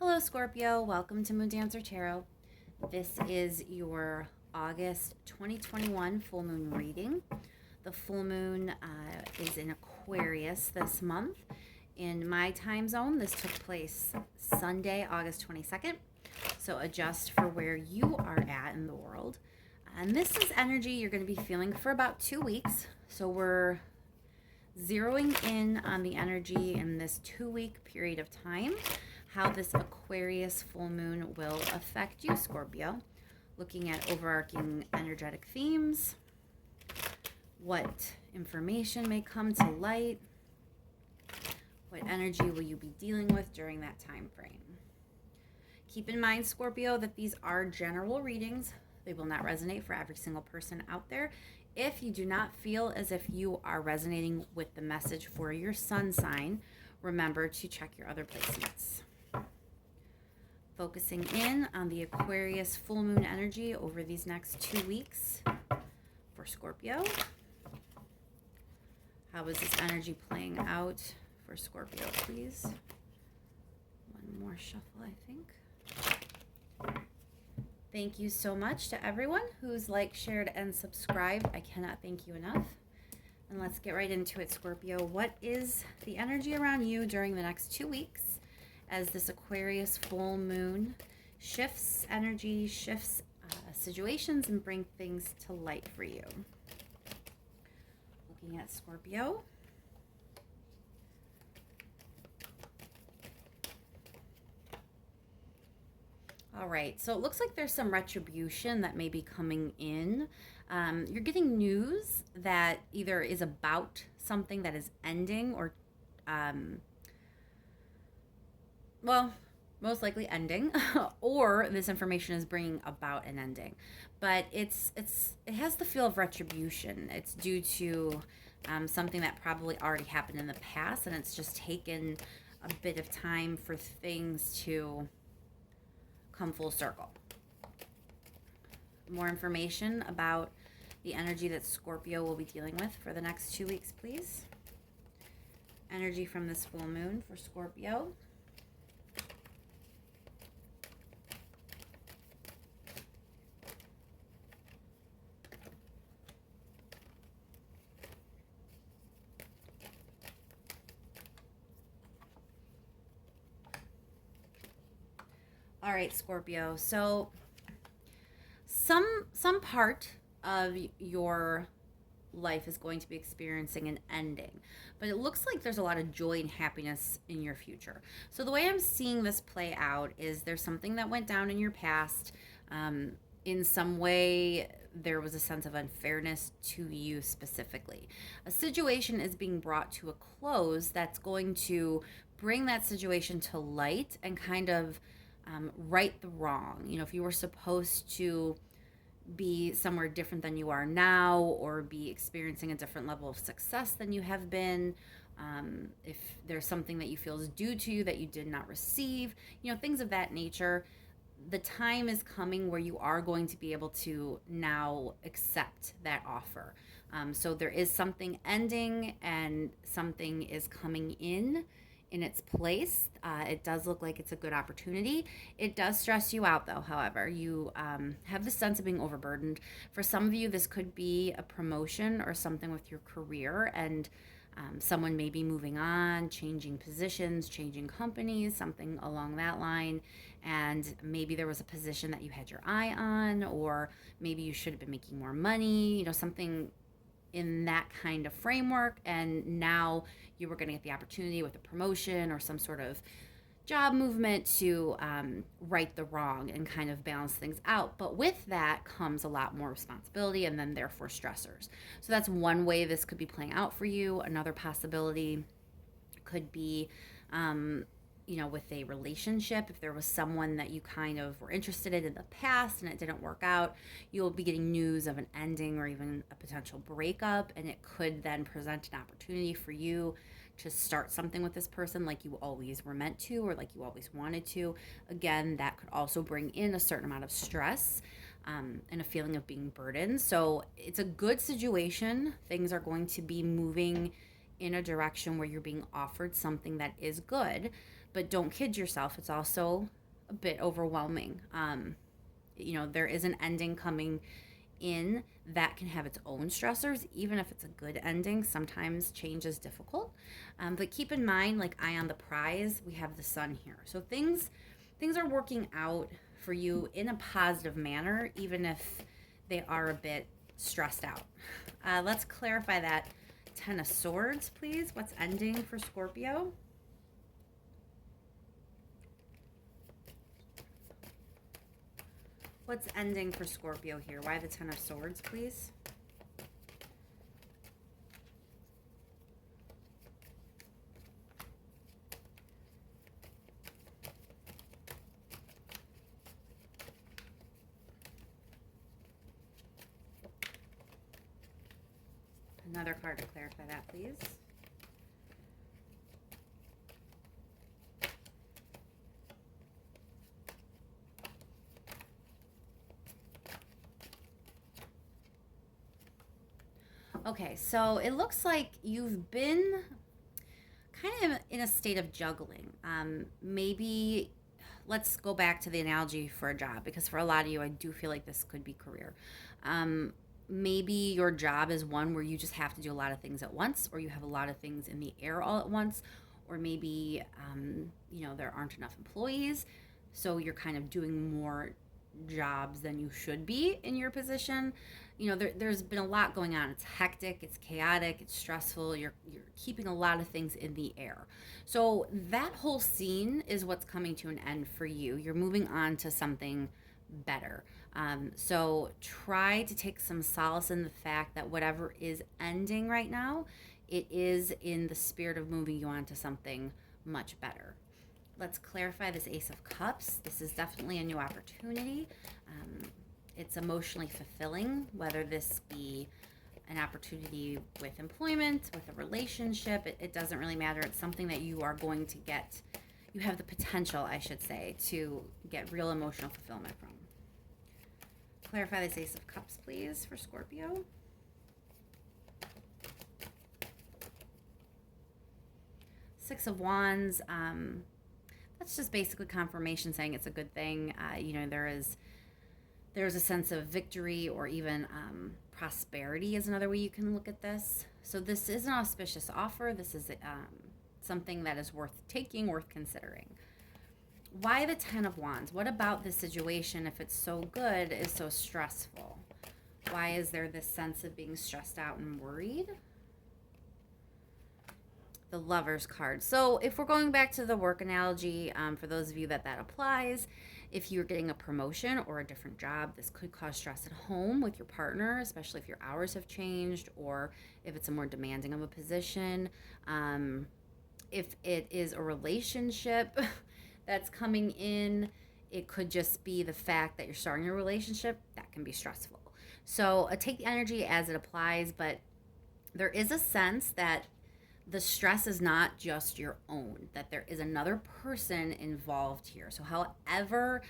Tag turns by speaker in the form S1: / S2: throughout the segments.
S1: Hello, Scorpio. Welcome to Moon Dancer Tarot. This is your August 2021 full moon reading. The full moon is in Aquarius this month. In my time zone, this took place Sunday, August 22nd. So adjust for where you are at in the world. And this is energy you're going to be feeling for about 2 weeks. So we're zeroing in on the energy in this 2-week period of time, how this Aquarius full moon will affect you, Scorpio. Looking at overarching energetic themes, what information may come to light, what energy will you be dealing with during that time frame. Keep in mind, Scorpio, that these are general readings. They will not resonate for every single person out there. If you do not feel as if you are resonating with the message for your sun sign, remember to check your other placements. Focusing in on the Aquarius full moon energy over these next 2 weeks for Scorpio. How is this energy playing out for Scorpio, please? One more shuffle, I think. Thank you so much to everyone who's liked, shared, and subscribed. I cannot thank you enough. And let's get right into it, Scorpio. What is the energy around you during the next 2 weeks as this Aquarius full moon shifts energy, shifts situations, and bring things to light for you? Looking at Scorpio. All right, so it looks like there's some retribution that may be coming in. You're getting news that either is about something that is ending or, well, most likely ending, or this information is bringing about an ending. But it has the feel of retribution. It's due to something that probably already happened in the past, and it's just taken a bit of time for things to come full circle. More information about the energy that Scorpio will be dealing with for the next 2 weeks, please. Energy from this full moon for Scorpio. All right, Scorpio. So some part of your life is going to be experiencing an ending, but it looks like there's a lot of joy and happiness in your future. So the way I'm seeing this play out is there's something that went down in your past. In some way, there was a sense of unfairness to you specifically. A situation is being brought to a close that's going to bring that situation to light and kind of right the wrong. You know, if you were supposed to be somewhere different than you are now, or be experiencing a different level of success than you have been, if there's something that you feel is due to you that you did not receive, you know, things of that nature, the time is coming where you are going to be able to now accept that offer. So there is something ending and something is coming in its place. It does look like it's a good opportunity. It does stress you out, though. However, you have the sense of being overburdened. For some of you, this could be a promotion or something with your career, and someone may be moving on, changing positions, changing companies, something along that line. And maybe there was a position that you had your eye on, or maybe you should have been making more money, you know, something in that kind of framework, and now you were going to get the opportunity with a promotion or some sort of job movement to right the wrong and kind of balance things out. But with that comes a lot more responsibility and then therefore stressors. So that's one way this could be playing out for you. Another possibility could be you know, with a relationship, if there was someone that you kind of were interested in the past and it didn't work out, you'll be getting news of an ending or even a potential breakup, and it could then present an opportunity for you to start something with this person like you always were meant to, or like you always wanted to. Again, that could also bring in a certain amount of stress and a feeling of being burdened. So it's a good situation. Things are going to be moving in a direction where you're being offered something that is good. But don't kid yourself. It's also a bit overwhelming. There is an ending coming in that can have its own stressors, even if it's a good ending. Sometimes change is difficult. But keep in mind, like eye on the prize, we have the sun here. So things are working out for you in a positive manner, even if they are a bit stressed out. Let's clarify that. Ten of Swords, please. What's ending for Scorpio? What's ending for Scorpio here? Why the Ten of Swords, please? Another card to clarify that, please. Okay, so it looks like you've been kind of in a state of juggling. Maybe let's go back to the analogy for a job, because for a lot of you, I do feel like this could be career. Maybe your job is one where you just have to do a lot of things at once, or you have a lot of things in the air all at once, or maybe there aren't enough employees, so you're kind of doing more jobs than you should be in your position. There's been a lot going on. It's hectic, it's chaotic, it's stressful. You're keeping a lot of things in the air. So that whole scene is what's coming to an end for you. You're moving on to something better. So try to take some solace in the fact that whatever is ending right now, it is in the spirit of moving you on to something much better. Let's clarify this Ace of Cups. This is definitely a new opportunity. It's emotionally fulfilling, whether this be an opportunity with employment, with a relationship. It doesn't really matter. It's something that you are going to get. You have the potential, I should say, to get real emotional fulfillment from. Clarify this Ace of Cups, please, for Scorpio. Six of Wands. That's just basically confirmation saying it's a good thing. There's a sense of victory, or even prosperity is another way you can look at this. So this is an auspicious offer. This is something that is worth taking, worth considering. Why the Ten of Wands? What about this situation, if it's so good, is so stressful? Why is there this sense of being stressed out and worried? The Lover's card. So if we're going back to the work analogy, for those of you that applies, if you're getting a promotion or a different job, this could cause stress at home with your partner, especially if your hours have changed, or if it's a more demanding of a position. If it is a relationship that's coming in, it could just be the fact that you're starting a relationship. That can be stressful. So take the energy as it applies, but there is a sense that the stress is not just your own, that there is another person involved here. So however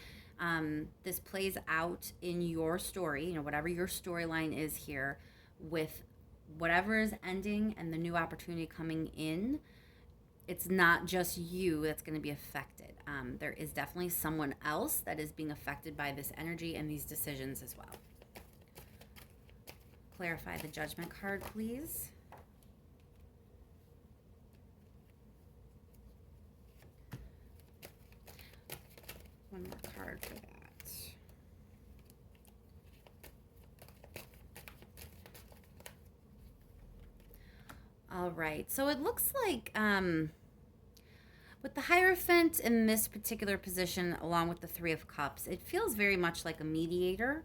S1: this plays out in your story, whatever your storyline is here, with whatever is ending and the new opportunity coming in, it's not just you that's going to be affected. There is definitely someone else that is being affected by this energy and these decisions as well. Clarify the Judgment card, please. One more card for that. All right, so it looks like with the Hierophant in this particular position, along with the Three of Cups, it feels very much like a mediator,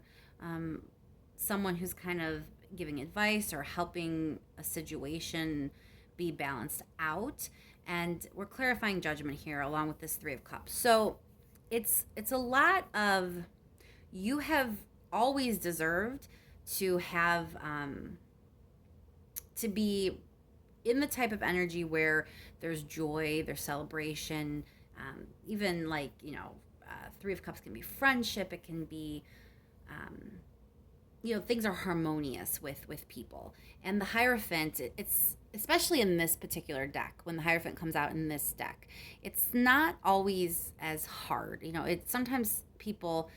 S1: someone who's kind of giving advice or helping a situation be balanced out. And we're clarifying Judgment here along with this Three of Cups. So it's a lot of, you have always deserved to have to be in the type of energy where there's joy, there's celebration, even Three of Cups can be friendship, it can be things are harmonious with people. And the Hierophant, it's especially in this particular deck, when the Hierophant comes out in this deck, it's not always as hard. It sometimes people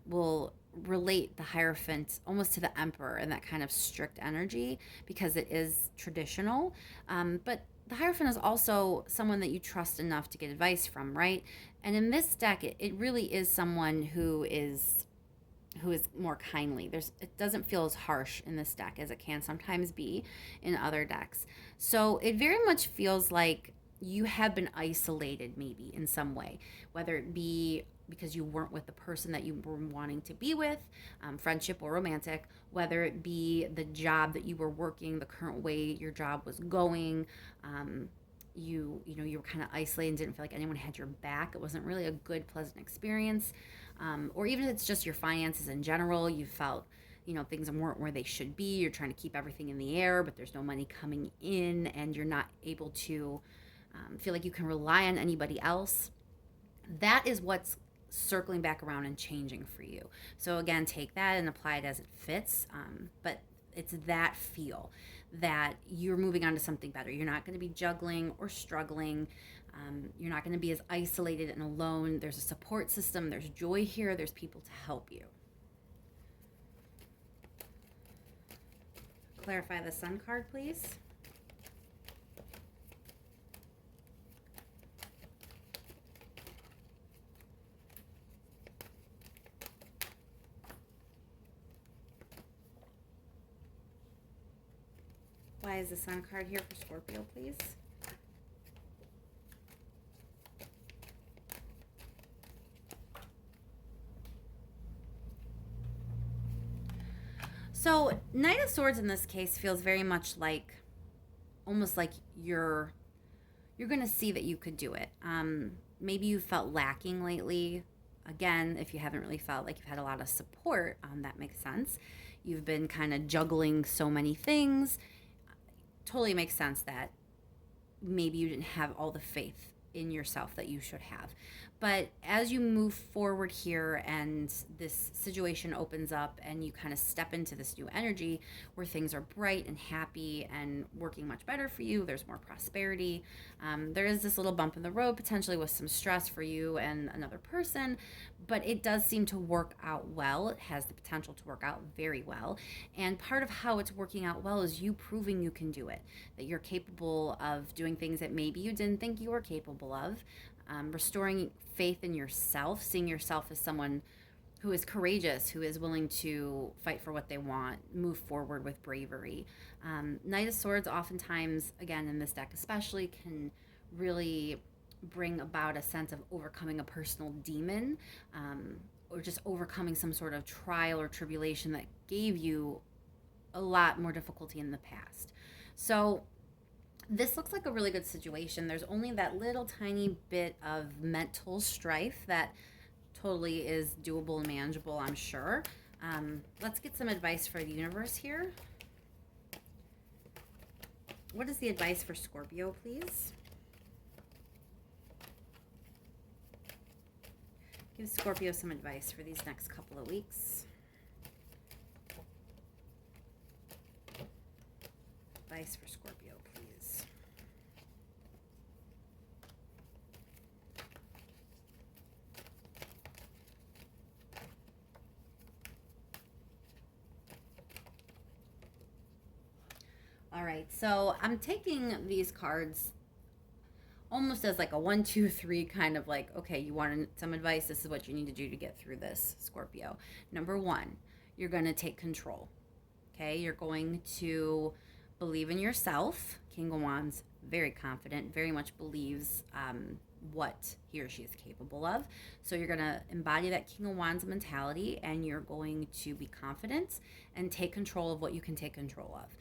S1: will relate the Hierophant almost to the Emperor and that kind of strict energy because it is traditional. But the Hierophant is also someone that you trust enough to get advice from, right? And in this deck, it really is someone who is more kindly. It doesn't feel as harsh in this deck as it can sometimes be in other decks. So it very much feels like you have been isolated maybe in some way, whether it be because you weren't with the person that you were wanting to be with, friendship or romantic, whether it be the job that you were working, the current way your job was going. You were kind of isolated and didn't feel like anyone had your back. It wasn't really a good, pleasant experience. Or even if it's just your finances in general, you felt things weren't where they should be. You're trying to keep everything in the air, but there's no money coming in, and you're not able to feel like you can rely on anybody else. That is what's circling back around and changing for you. So again, take that and apply it as it fits. But it's that feel that you're moving on to something better. You're not going to be juggling or struggling. You're not going to be as isolated and alone. There's a support system. There's joy here. There's people to help you. Clarify the Sun card, please. Why is the Sun card here for Scorpio, please? So Knight of Swords in this case feels very much like, almost like you're going to see that you could do it. Maybe you felt lacking lately. Again, if you haven't really felt like you've had a lot of support, that makes sense. You've been kind of juggling so many things. Totally makes sense that maybe you didn't have all the faith in yourself that you should have. But as you move forward here and this situation opens up and you kind of step into this new energy where things are bright and happy and working much better for you, there's more prosperity. There is this little bump in the road potentially with some stress for you and another person, but it does seem to work out well. It has the potential to work out very well. And part of how it's working out well is you proving you can do it, that you're capable of doing things that maybe you didn't think you were capable of. Restoring faith in yourself, seeing yourself as someone who is courageous, who is willing to fight for what they want, move forward with bravery. Knight of Swords oftentimes, again in this deck especially, can really bring about a sense of overcoming a personal demon, or just overcoming some sort of trial or tribulation that gave you a lot more difficulty in the past. So this looks like a really good situation. There's only that little tiny bit of mental strife that totally is doable and manageable, I'm sure. Let's get some advice for the universe here. What is the advice for Scorpio, please? Give Scorpio some advice for these next couple of weeks. Advice for Scorpio, please. All right, so I'm taking these cards almost as like a 1, 2, 3 kind of like, okay, you want some advice, this is what you need to do to get through this, Scorpio. Number 1, you're going to take control. Okay, you're going to believe in yourself. King of Wands, very confident, very much believes what he or she is capable of. So you're going to embody that King of Wands mentality, and you're going to be confident and take control of what you can take control of.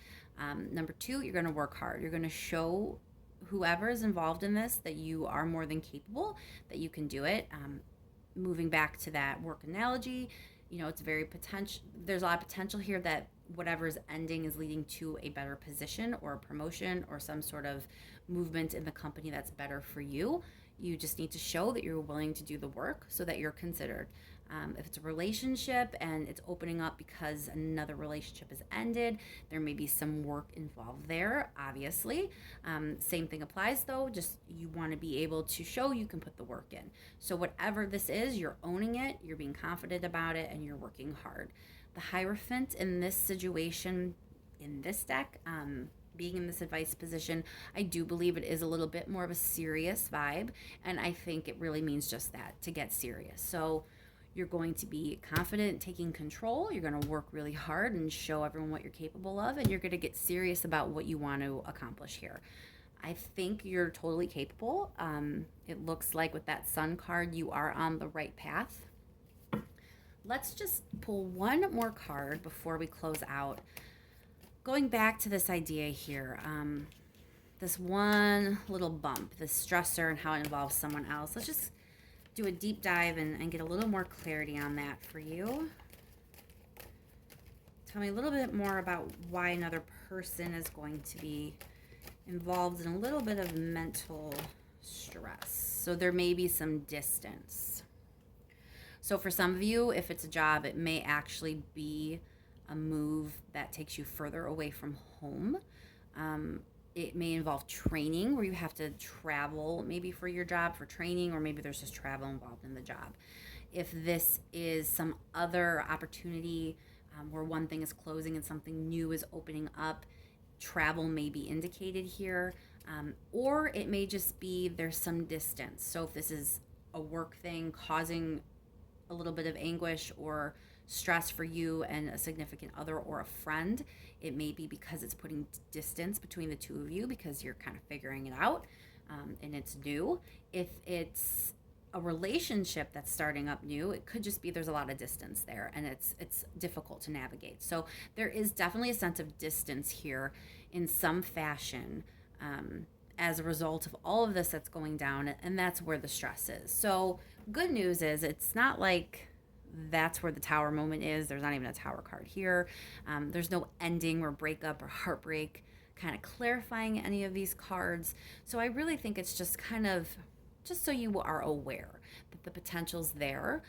S1: Number 2, you're going to work hard. You're going to show whoever is involved in this that you are more than capable, that you can do it. Moving back to that work analogy, it's very potential. There's a lot of potential here that whatever is ending is leading to a better position or a promotion or some sort of movement in the company that's better for you. You just need to show that you're willing to do the work so that you're considered. If it's a relationship and it's opening up because another relationship has ended, there may be some work involved there, obviously. Same thing applies though, just you want to be able to show you can put the work in. So, whatever this is, you're owning it, you're being confident about it, and you're working hard. The Hierophant in this situation, in this deck, being in this advice position, I do believe it is a little bit more of a serious vibe. And I think it really means just that, to get serious. So, you're going to be confident, taking control. You're going to work really hard and show everyone what you're capable of. And you're going to get serious about what you want to accomplish here. I think you're totally capable. It looks like with that Sun card, you are on the right path. Let's just pull one more card before we close out. Going back to this idea here, this one little bump, this stressor and how it involves someone else. Let's just do a deep dive and get a little more clarity on that for you. Tell me a little bit more about why another person is going to be involved in a little bit of mental stress. So there may be some distance. So for some of you, if it's a job, it may actually be a move that takes you further away from home. It may involve training where you have to travel maybe for your job for training, or maybe there's just travel involved in the job. If this is some other opportunity where one thing is closing and something new is opening up, travel may be indicated here. Or it may just be there's some distance. So if this is a work thing causing a little bit of anguish or stress for you and a significant other or a friend, it may be because it's putting distance between the two of you because you're kind of figuring it out, and it's new. If it's a relationship that's starting up new, it could just be there's a lot of distance there and it's difficult to navigate. So there is definitely a sense of distance here in some fashion, as a result of all of this that's going down, and that's where the stress is. So good news is it's not like that's where the Tower moment is. There's not even a Tower card here. There's no ending or breakup or heartbreak kind of clarifying any of these cards. So I really think it's just kind of just so you are aware that the potential's there.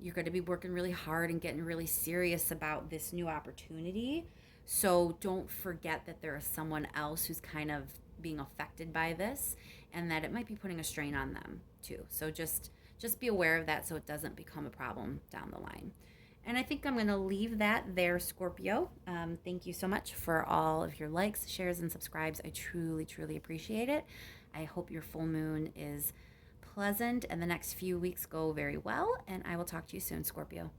S1: You're going to be working really hard and getting really serious about this new opportunity. So don't forget that there is someone else who's kind of being affected by this, and that it might be putting a strain on them too. So just be aware of that so it doesn't become a problem down the line. And I think I'm going to leave that there, Scorpio. Thank you so much for all of your likes, shares, and subscribes. I truly, truly appreciate it. I hope your full moon is pleasant and the next few weeks go very well. And I will talk to you soon, Scorpio.